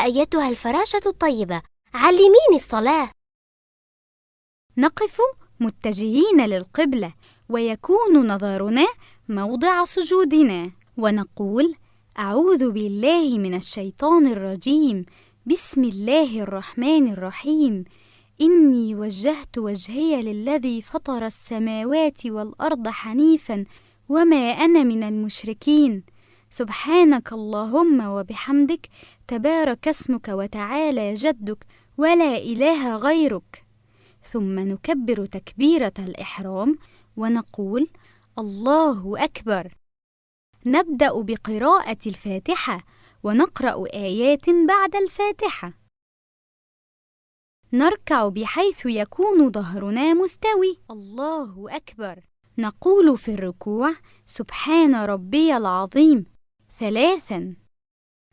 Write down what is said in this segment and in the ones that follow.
أيتها الفراشة الطيبة، علميني الصلاة. نقف متجهين للقبلة، ويكون نظرنا موضع سجودنا، ونقول: أعوذ بالله من الشيطان الرجيم، بسم الله الرحمن الرحيم، إني وجهت وجهي للذي فطر السماوات والأرض حنيفا وما أنا من المشركين، سبحانك اللهم وبحمدك، تبارك اسمك وتعالى جدك، ولا إله غيرك. ثم نكبر تكبيرة الإحرام ونقول: الله أكبر. نبدأ بقراءة الفاتحة ونقرأ آيات بعد الفاتحة. نركع بحيث يكون ظهرنا مستوي. الله أكبر. نقول في الركوع: سبحان ربي العظيم 3.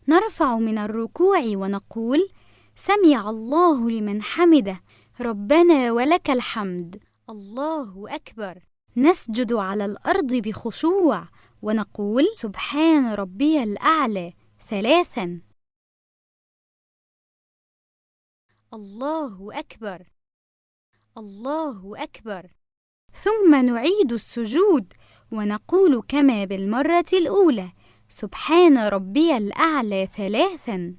نرفع من الركوع ونقول: سمع الله لمن حمده، ربنا ولك الحمد، الله أكبر. نسجد على الأرض بخشوع ونقول: سبحان ربي الأعلى 3. الله أكبر، الله أكبر. ثم نعيد السجود ونقول كما بالمرة الأولى: سبحان ربي الأعلى 3.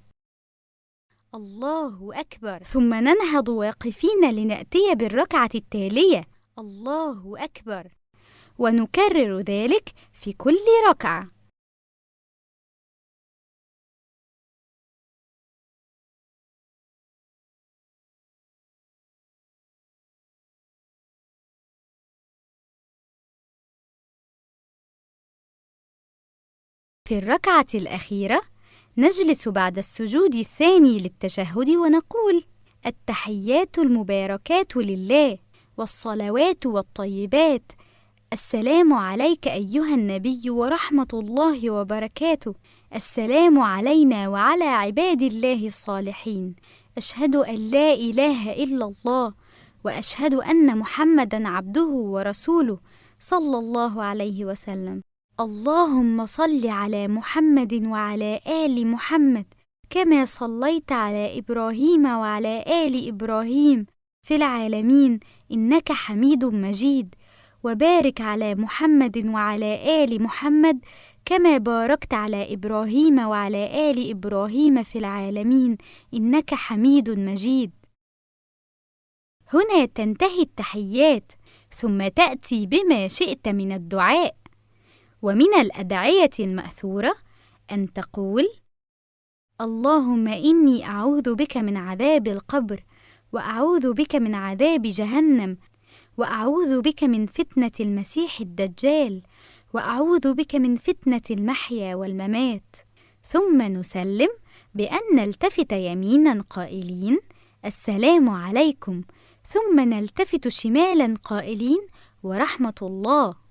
الله أكبر. ثم ننهض واقفين لنأتي بالركعة التالية: الله أكبر، ونكرر ذلك في كل ركعة. في الركعة الأخيرة نجلس بعد السجود الثاني للتشهد ونقول: التحيات المباركات لله، والصلوات والطيبات، السلام عليك أيها النبي ورحمة الله وبركاته، السلام علينا وعلى عباد الله الصالحين، أشهد أن لا إله إلا الله، وأشهد أن محمدًا عبده ورسوله، صلى الله عليه وسلم. اللهم صل على محمد وعلى آل محمد، كما صليت على إبراهيم وعلى آل إبراهيم في العالمين إنك حميد مجيد، وبارك على محمد وعلى آل محمد كما باركت على إبراهيم وعلى آل إبراهيم في العالمين إنك حميد مجيد. هنا تنتهي التحيات، ثم تأتي بما شئت من الدعاء. ومن الأدعية المأثورة أن تقول: اللهم إني أعوذ بك من عذاب القبر، وأعوذ بك من عذاب جهنم، وأعوذ بك من فتنة المسيح الدجال، وأعوذ بك من فتنة المحيا والممات. ثم نسلم بأن نلتفت يمينا قائلين: السلام عليكم، ثم نلتفت شمالا قائلين: ورحمة الله.